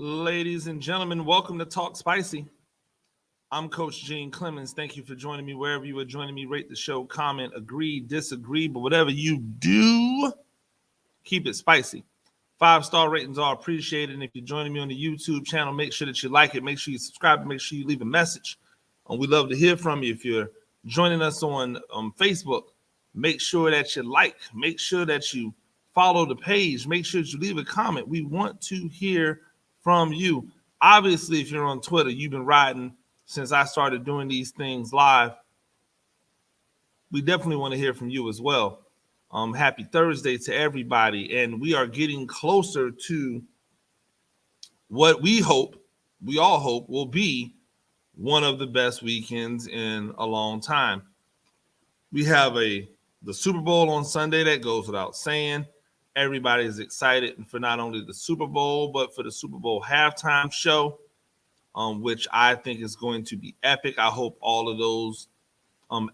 Ladies and gentlemen, welcome to Talk Spicy. I'm Coach Gene Clemens. Thank you for joining me wherever you are joining me. Rate the show, comment, agree, disagree, but whatever you do, keep it spicy. 5-star ratings are appreciated. And if you're joining me on the YouTube channel, make sure that you like it. Make sure you subscribe. Make sure you leave a message. We'd love to hear from you. If you're joining us on Facebook, make sure that you like. Make sure that you follow the page. Make sure that you leave a comment. We want to hear from you. Obviously, if you're on Twitter, you've been riding since I started doing these things live. We definitely want to hear from you as well. Happy Thursday to everybody. And we are getting closer to what we all hope will be one of the best weekends in a long time. We have the Super Bowl on Sunday. That goes without saying. Everybody is excited for not only the Super Bowl, but for the Super Bowl halftime show, which I think is going to be epic. I hope all of those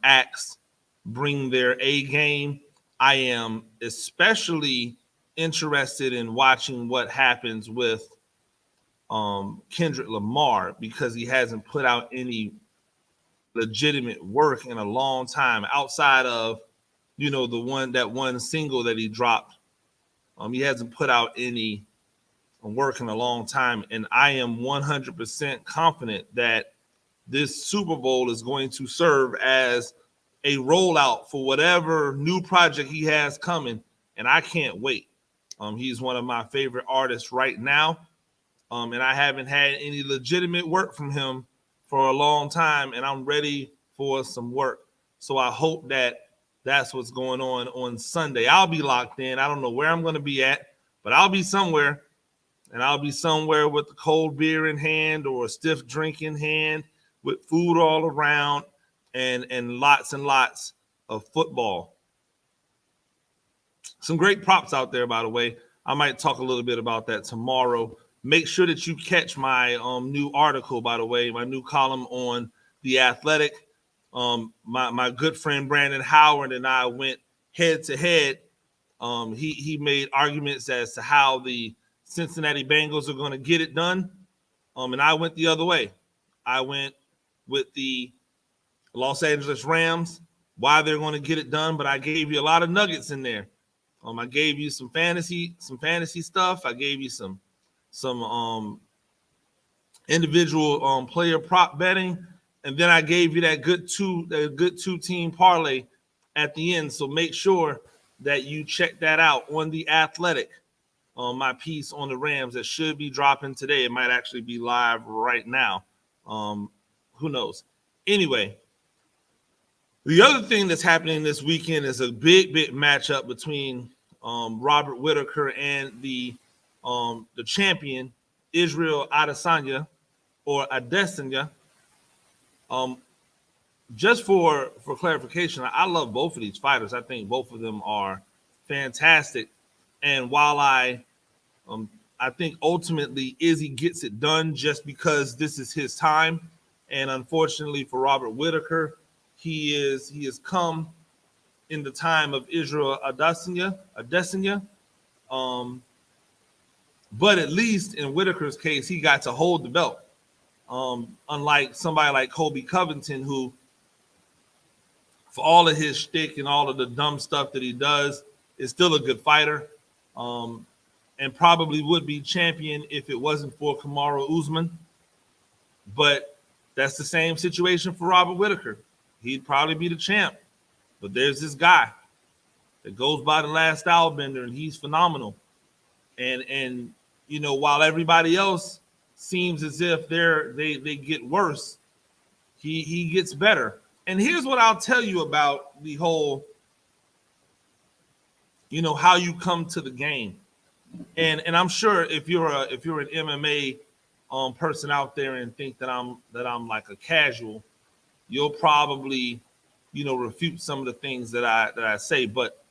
acts bring their A game. I am especially interested in watching what happens with Kendrick Lamar, because he hasn't put out any legitimate work in a long time outside of, that one single that he dropped. He hasn't put out any work in a long time. And I am 100% confident that this Super Bowl is going to serve as a rollout for whatever new project he has coming. And I can't wait. He's one of my favorite artists right now. And I haven't had any legitimate work from him for a long time. And I'm ready for some work. So I hope that that's what's going on Sunday. I'll be locked in. I don't know where I'm going to be at, but I'll be somewhere. And I'll be somewhere with a cold beer in hand or a stiff drink in hand with food all around and lots of football. Some great props out there, by the way. I might talk a little bit about that tomorrow. Make sure that you catch my new article, by the way, my new column on The Athletic. My good friend Brandon Howard and I went head to head. He made arguments as to how the Cincinnati Bengals are going to get it done. And I went the other way. I went with the Los Angeles Rams, why they're going to get it done. But I gave you a lot of nuggets in there. I gave you some fantasy stuff. I gave you some individual player prop betting. And then I gave you that good two team parlay at the end. So make sure that you check that out on The Athletic. My piece on the Rams that should be dropping today. It might actually be live right now. Who knows? Anyway, the other thing that's happening this weekend is a big matchup between Robert Whittaker and the champion Israel Adesanya or Adesanya. Just for clarification, I love both of these fighters. I think both of them are fantastic. And while I think ultimately Izzy gets it done just because this is his time, and unfortunately for Robert Whittaker, he has come in the time of Israel Adesanya. But at least in Whittaker's case, he got to hold the belt. Unlike somebody like Colby Covington, who, for all of his shtick and all of the dumb stuff that he does, is still a good fighter, and probably would be champion if it wasn't for Kamaru Usman. But that's the same situation for Robert Whittaker. He'd probably be the champ. But there's this guy that goes by the last Stylebender, and he's phenomenal. And while everybody else seems as if they get worse, he gets better. And here's what I'll tell you about the whole, how you come to the game. And I'm sure if you're an MMA person out there and think that I'm like a casual, you'll probably refute some of the things that I say. But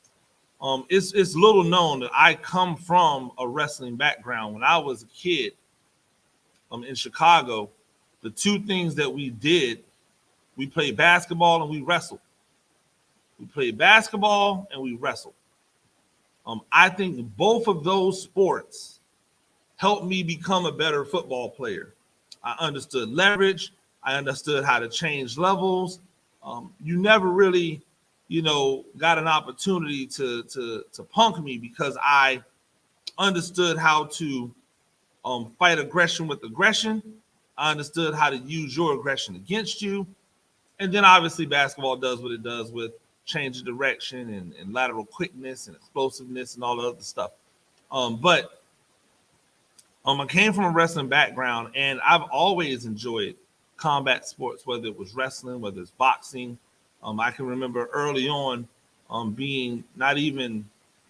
it's little known that I come from a wrestling background. When I was a kid in Chicago, the two things that we did, we played basketball and we wrestled. We played basketball and we wrestled. I think both of those sports helped me become a better football player. I understood leverage. I understood how to change levels. You never really, got an opportunity to punk me because I understood how to fight aggression with aggression. I understood how to use your aggression against you. And then obviously basketball does what it does with change of direction and lateral quickness and explosiveness and all the other stuff. But I came from a wrestling background, and I've always enjoyed combat sports, whether it was wrestling, whether it's boxing. I can remember early on being not even,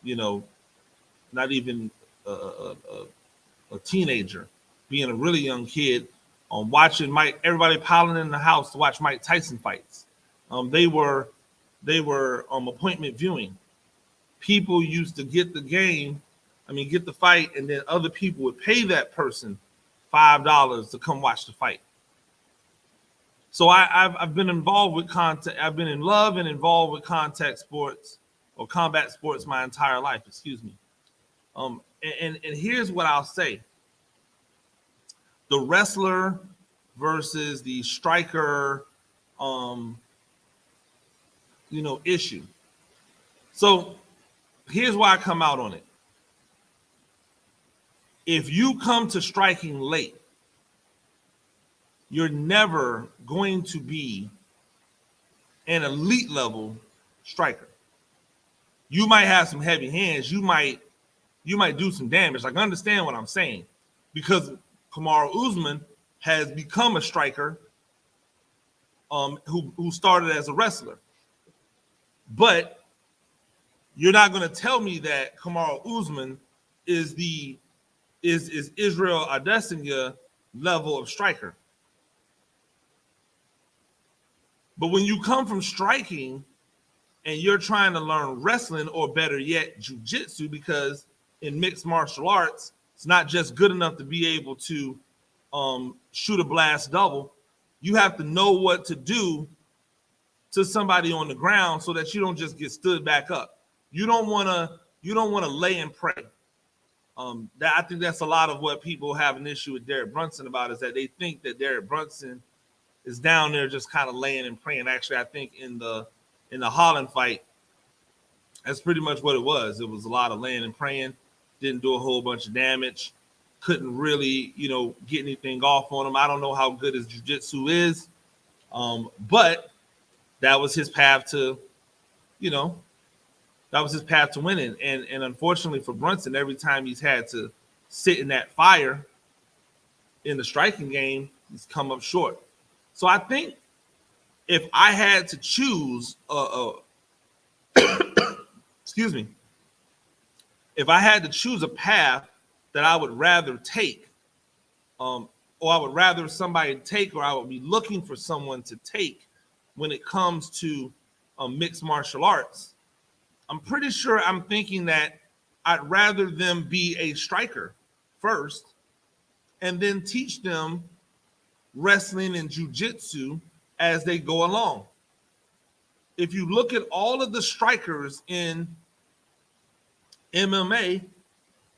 not even a teenager, being a really young kid, watching everybody piling in the house to watch Mike Tyson fights. They were appointment viewing. People used to get the fight, and then other people would pay that person $5 to come watch the fight. So I've been involved with contact. I've been in love and involved with contact sports or combat sports my entire life. Excuse me. And here's what I'll say: the wrestler versus the striker, issue. So here's why I come out on it. If you come to striking late, you're never going to be an elite level striker. You might have some heavy hands. You might do some damage. Like, understand what I'm saying, because Kamaru Usman has become a striker who started as a wrestler. But you're not going to tell me that Kamaru Usman is Israel Adesanya level of striker. But when you come from striking and you're trying to learn wrestling, or better yet, jiu-jitsu, because in mixed martial arts, it's not just good enough to be able to shoot a blast double. You have to know what to do to somebody on the ground so that you don't just get stood back up. You don't want to lay and pray. I think that's a lot of what people have an issue with Derek Brunson about, is that they think that Derek Brunson is down there just kind of laying and praying. Actually, I think in the Holland fight, that's pretty much what it was. It was a lot of laying and praying. Didn't do a whole bunch of damage. Couldn't really, get anything off on him. I don't know how good his jiu-jitsu is, but that was his path to, winning. And unfortunately for Brunson, every time he's had to sit in that fire in the striking game, he's come up short. So I think if I had to choose, excuse me, if I had to choose a path that I would rather take, or I would rather somebody take, or I would be looking for someone to take when it comes to mixed martial arts, I'm pretty sure I'm thinking that I'd rather them be a striker first and then teach them wrestling and jiu-jitsu as they go along. If you look at all of the strikers in MMA,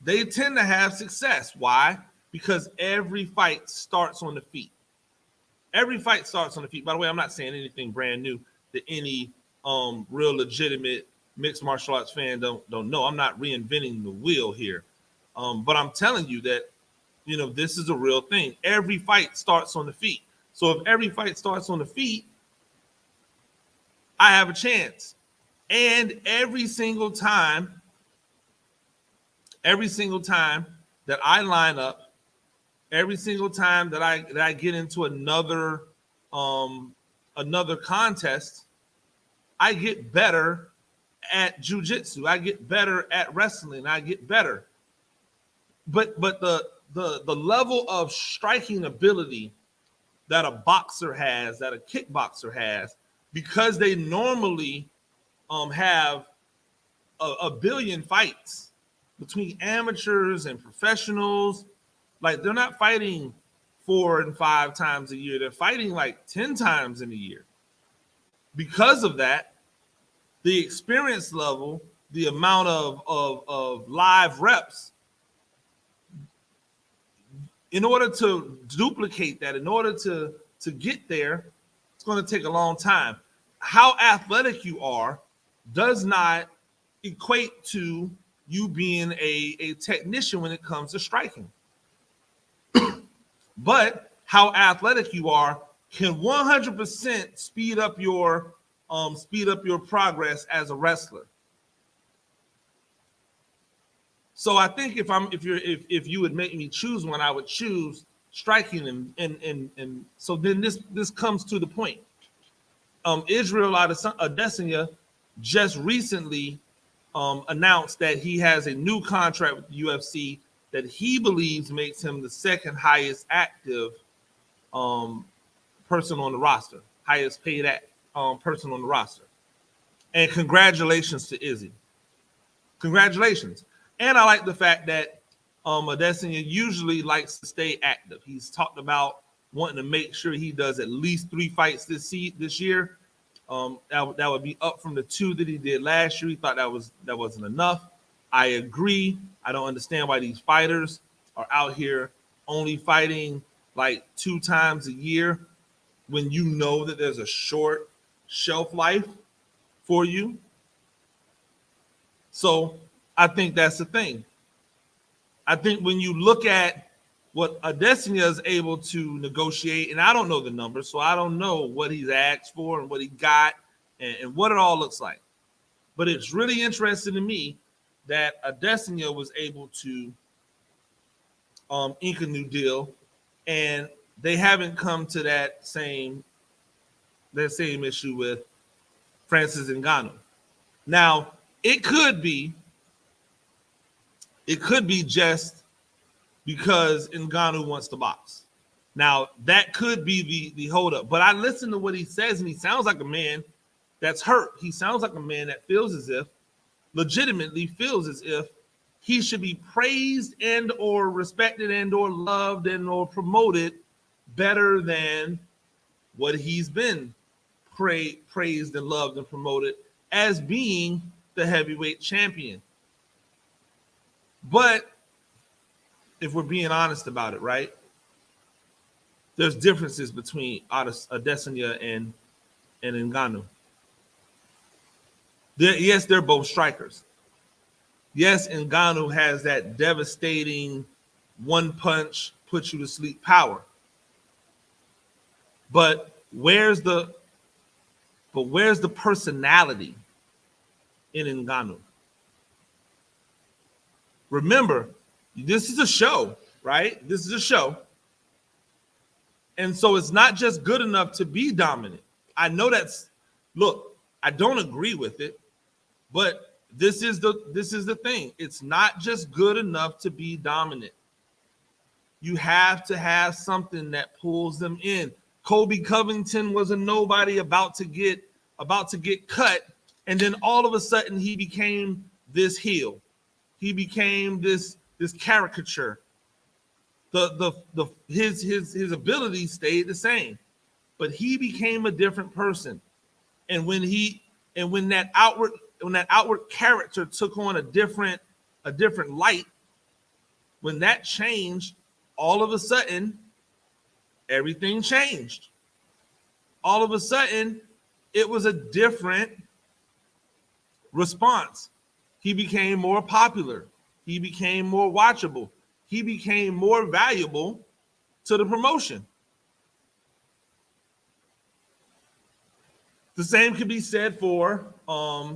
they tend to have success. Why? Because every fight starts on the feet. Every fight starts on the feet. By the way, I'm not saying anything brand new that any real legitimate mixed martial arts fan don't know. I'm not reinventing the wheel here. But I'm telling you that, this is a real thing. Every fight starts on the feet. So if every fight starts on the feet, I have a chance. And every single time that I line up, every single time that I get into another contest, I get better at jiu-jitsu. I get better at wrestling. I get better. But the level of striking ability that a boxer has, that a kickboxer has, because they normally have a billion fights between amateurs and professionals. Like, they're not fighting 4 and 5 times a year. They're fighting like 10 times in a year. Because of that, the experience level, the amount of live reps, in order to duplicate that, in order to get there, it's going to take a long time. How athletic you are does not equate to you being a technician when it comes to striking. But how athletic you are can 100% speed up your progress as a wrestler. So I think if you would make me choose one, I would choose striking, and so then this comes to the point. Israel Adesanya just recently announced that he has a new contract with the UFC that he believes makes him the second highest active person on the roster, highest paid person on the roster. And congratulations to Izzy. Congratulations. And I like the fact that Adesanya usually likes to stay active. He's talked about wanting to make sure he does at least 3 fights this year. That would be up from the 2 that he did last year. He thought that wasn't enough. I agree. I don't understand why these fighters are out here only fighting like 2 times a year when you know that there's a short shelf life for you. So I think that's the thing. I think when you look at what Adesanya is able to negotiate, and I don't know the numbers, so I don't know what he's asked for and what he got and what it all looks like. But it's really interesting to me that Adesanya was able to ink a new deal, and they haven't come to that same issue with Francis Ngannou. Now, it could be just because Ngannou wants to box. Now, that could be the holdup. But I listen to what he says, and he sounds like a man that's hurt. He sounds like a man that legitimately feels as if he should be praised and or respected and or loved and or promoted better than what he's been praised and loved and promoted as being the heavyweight champion. But if we're being honest about it, right? There's differences between Adesanya and Ngannou. Yes, they're both strikers. Yes, Ngannou has that devastating one punch, put you to sleep power. But where's the personality in Ngannou? Remember, this is a show, right? This is a show. And so it's not just good enough to be dominant. I know I don't agree with it, but this is the thing. It's not just good enough to be dominant. You have to have something that pulls them in. Kobe Covington was a nobody about to get cut, and then all of a sudden he became this heel. He became this caricature. His abilities stayed the same, but he became a different person. And when that outward character took on a different light, when that changed, all of a sudden everything changed. All of a sudden it was a different response. He became more popular. He became more watchable. He became more valuable to the promotion. The same could be said for Jorge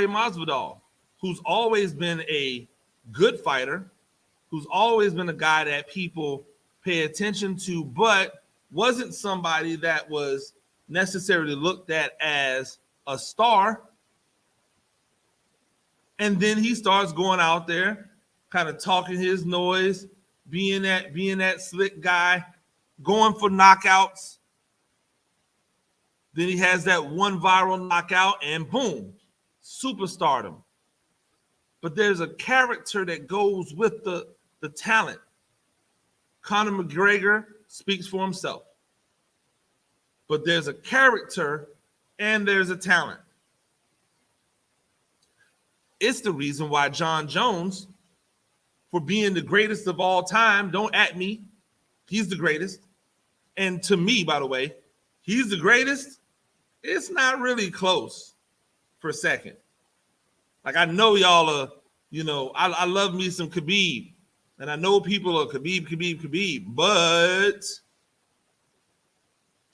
Masvidal, who's always been a good fighter, who's always been a guy that people pay attention to, but wasn't somebody that was necessarily looked at as a star. And then he starts going out there, kind of talking his noise, being that slick guy, going for knockouts. Then he has that one viral knockout, and boom, superstardom. But there's a character that goes with the talent. Conor McGregor speaks for himself. But there's a character and there's a talent. It's the reason why John Jones for being the greatest of all time. Don't at me. He's the greatest. And to me, by the way, he's the greatest. It's not really close for a second. Like, I know y'all are, I love me some Khabib. And I know people are Khabib. But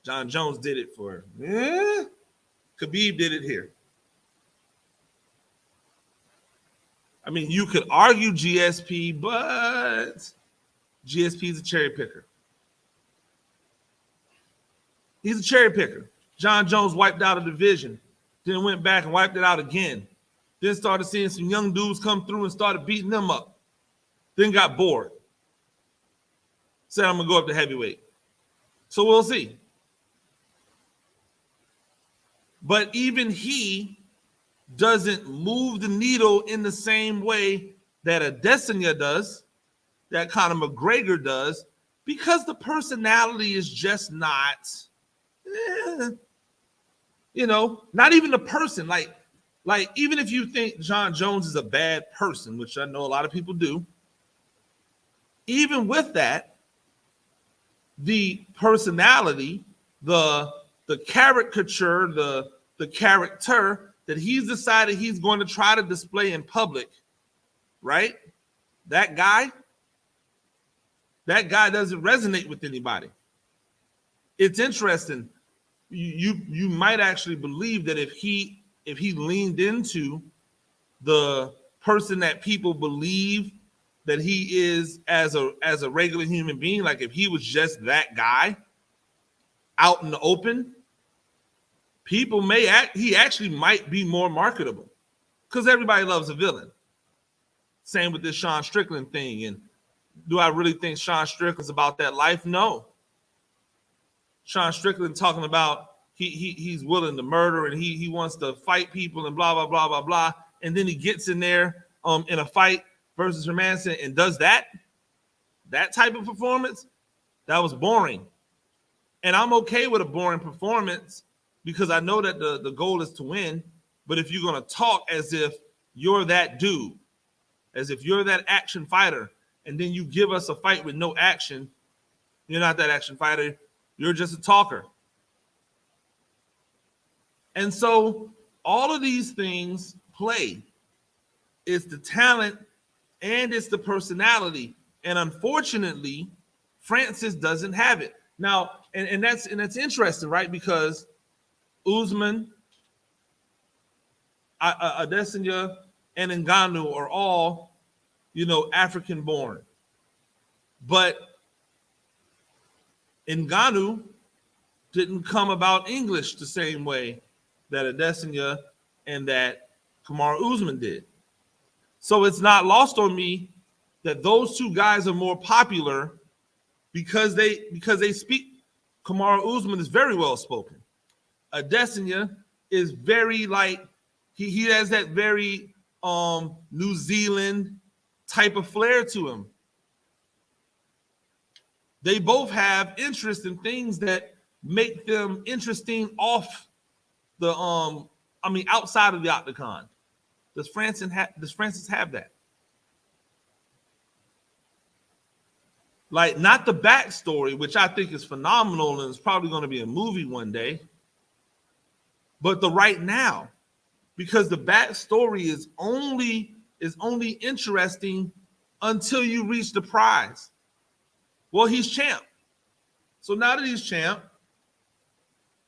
John Jones did it for Khabib did it here. I mean, you could argue GSP, but GSP is a cherry picker. He's a cherry picker. John Jones wiped out a division, then went back and wiped it out again. Then started seeing some young dudes come through and started beating them up. Then got bored. Said, I'm going to go up to heavyweight. So we'll see. But even he doesn't move the needle in the same way that Adesanya does, that Conor McGregor does, because the personality is just not, not even the person. Like even if you think John Jones is a bad person, which I know a lot of people do, even with that, the personality, the caricature, the character that he's decided he's going to try to display in public, right? That guy doesn't resonate with anybody. It's interesting. You might actually believe that if he leaned into the person that people believe that he is as a regular human being, like if he was just that guy out in the open, he actually might be more marketable because everybody loves a villain. Same with this Sean Strickland thing. And do I really think Sean Strickland's about that life? No. Sean Strickland talking about he's willing to murder and he wants to fight people and blah, blah, blah, blah, blah. And then he gets in there in a fight versus Hermanson and does that type of performance. That was boring. And I'm okay with a boring performance because I know that the goal is to win. But if you're going to talk as if you're that dude, as if you're that action fighter, and then you give us a fight with no action, you're not that action fighter. You're just a talker. And so all of these things play. It's the talent and it's the personality. And unfortunately, Francis doesn't have it. Now, and that's interesting, right? Because Usman, Adesanya, and Ngannou are all, African born. But Ngannou didn't come about English the same way that Adesanya and that Kamaru Usman did. So it's not lost on me that those two guys are more popular because they speak. Kamaru Usman is very well spoken. Adesanya is very he has that very New Zealand type of flair to him. They both have interest in things that make them interesting off the outside of the octagon. Does Francis have that? Like, not the backstory, which I think is phenomenal and is probably going to be a movie one day, but the right now, because the backstory is only interesting until you reach the prize. Well, he's champ. So now that he's champ,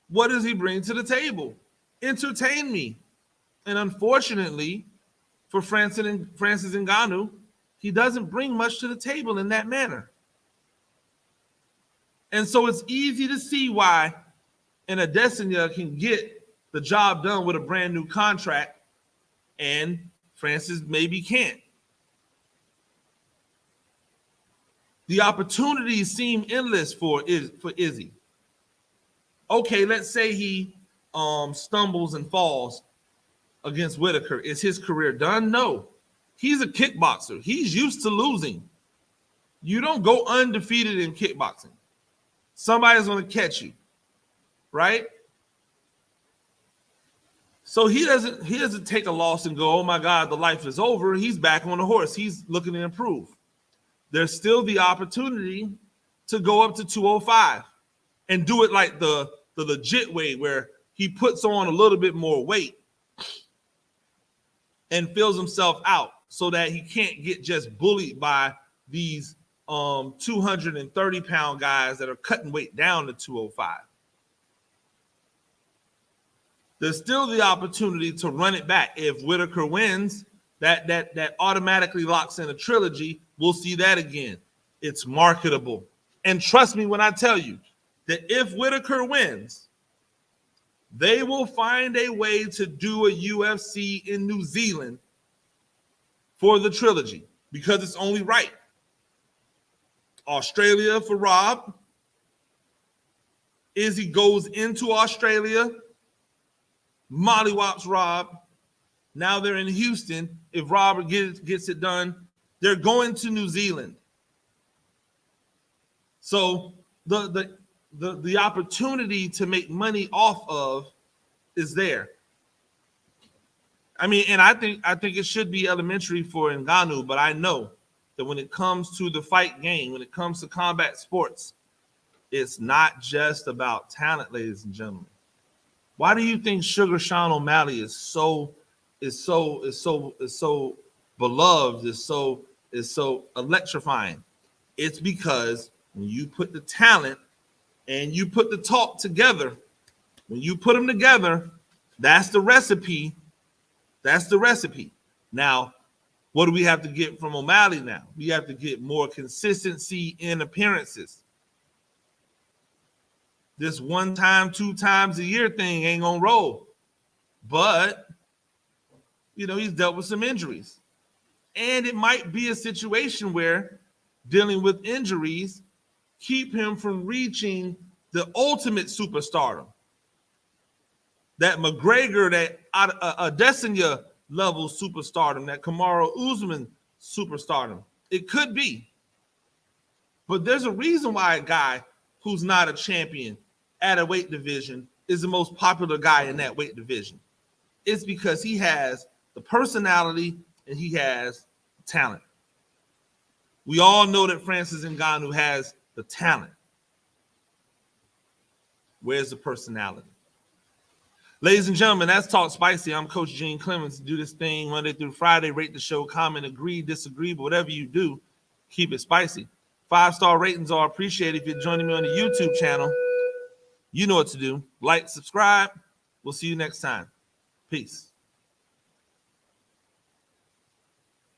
what does he bring to the table? Entertain me. And unfortunately, for Francis Ngannou, he doesn't bring much to the table in that manner. And so it's easy to see why an Adesanya can get the job done with a brand new contract and Francis maybe can't. The opportunities seem endless for Izzy. Okay, let's say he stumbles and falls against Whitaker. Is his career done? No. He's a kickboxer. He's used to losing. You don't go undefeated in kickboxing. Somebody's going to catch you, right? So he doesn't take a loss and go, oh my God, the life is over. He's back on the horse. He's looking to improve. there's still the opportunity to go up to 205 and do it like the legit way, where he puts on a little bit more weight and fills himself out so that he can't get just bullied by these 230-pound guys that are cutting weight down to 205. There's still the opportunity to run it back. If Whitaker wins, that automatically locks in a trilogy. We'll see that again. It's marketable. And trust me when I tell you that if Whitaker wins, they will find a way to do a UFC in New Zealand for the trilogy, because it's only right. Australia for Rob. Izzy goes into Australia. Mollywops Rob. Now they're in Houston. If Robert gets it done, they're going to New Zealand. So the opportunity to make money off of is there. I mean, and I think it should be elementary for Ngannou, but I know that when it comes to the fight game, when it comes to combat sports, it's not just about talent, ladies and gentlemen. Why do you think Sugar Sean O'Malley is so beloved, is so electrifying? It's because when you put the talent and you put the talk together, when you put them together, that's the recipe. That's the recipe. Now, what do we have to get from O'Malley now? We have to get more consistency in appearances. This 1 time, 2 times a year thing ain't gonna roll. But, he's dealt with some injuries. And it might be a situation where dealing with injuries keep him from reaching the ultimate superstardom. That McGregor, that Adesanya level superstardom, that Kamaru Usman superstardom. It could be. But there's a reason why a guy who's not a champion at a weight division is the most popular guy in that weight division. It's because he has the personality and he has talent. We all know that Francis Ngannou has the talent. Where's the personality? Ladies and gentlemen, that's Talk Spicy. I'm Coach Gene Clemens. Do this thing Monday through Friday. Rate the show, comment, agree, disagree, but whatever you do, keep it spicy. 5-star ratings are appreciated. If you're joining me on the YouTube channel, you know what to do. Like, subscribe. We'll see you next time. Peace.